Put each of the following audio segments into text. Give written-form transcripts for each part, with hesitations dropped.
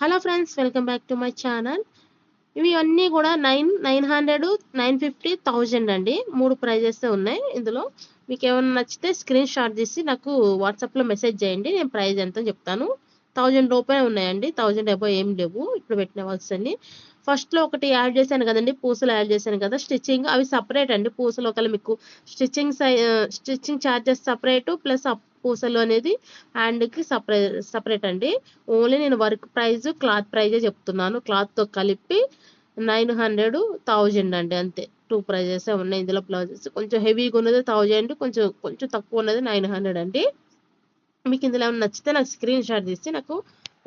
Hello friends, welcome back to my channel. ఇవి అన్నీ కూడా 900, 950, 1000 అండి. 3 ప్రైజెస్ ఉన్నాయి. ఇందులో మీకు ఏమైనా నచ్చితే స్క్రీన్ షాట్ తీసి నాకు వాట్సాప్లో మెసేజ్ చేయండి. నేను ప్రైస్ ఎంతో చెప్తాను. 1000 రూపాయలు ఉన్నాయండి. 1000 అబో ఏం లేవు ఇప్పుడు పెట్టిన వర్క్స్ అన్ని. ఫస్ట్లో ఒకటి యాడ్ చేశాను కదండి, పూసలు యాడ్ చేశాను కదా స్టిచ్చింగ్, అవి సపరేట్ అండి. పూసలు ఒకవేళ మీకు స్టిచ్చింగ్ ఛార్జెస్ సపరేటు, ప్లస్ పూసలు అనేది హ్యాండ్కి సపరేట్ అండి. ఓన్లీ నేను వర్క్ ప్రైస్, క్లాత్ ప్రైజే చెప్తున్నాను. క్లాత్తో కలిపి 900, 1000 అండి, అంతే. 2 ప్రైజెస్ ఉన్నాయి ఇందులో. బ్లౌజెస్ కొంచెం హెవీగా ఉన్నది 1000, కొంచెం తక్కువ ఉన్నది 900 అండి. మీకు ఇందులో ఏమైనా నచ్చితే నాకు స్క్రీన్ షాట్ తీసి నాకు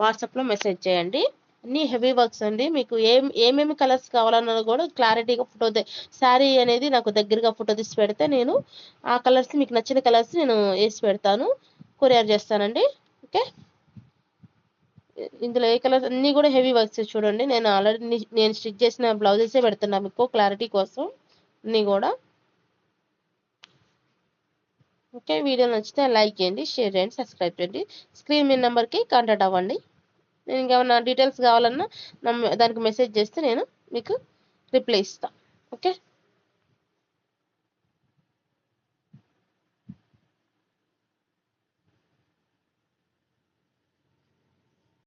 వాట్సాప్లో మెసేజ్ చేయండి. అన్నీ హెవీ వర్క్స్ అండి. మీకు ఏమేమి కలర్స్ కావాలన్నది కూడా క్లారిటీగా ఫోటో, శారీ అనేది నాకు దగ్గరగా ఫోటో తీసి పెడితే నేను ఆ కలర్స్, మీకు నచ్చిన కలర్స్ నేను వేసి పెడతాను, కొరియర్ చేస్తానండి. ఓకే, ఇందులో ఏ కలర్స్ అన్నీ కూడా హెవీ వర్క్స్ చూడండి. నేను ఆల్రెడీ నేను స్టిచ్ చేసిన బ్లౌజెసే పెడుతున్నా మీకు క్లారిటీ కోసం అన్నీ కూడా. ఓకే, వీడియో నచ్చితే లైక్ చేయండి, షేర్ చేయండి, సబ్స్క్రైబ్ చేయండి. స్క్రీన్ మీద నెంబర్కి కాంటాక్ట్ అవ్వండి. నేను ఇంకేమన్నా డీటెయిల్స్ కావాలన్నా దానికి మెసేజ్ చేస్తే నేను మీకు రిప్లై ఇస్తాను. ఓకే.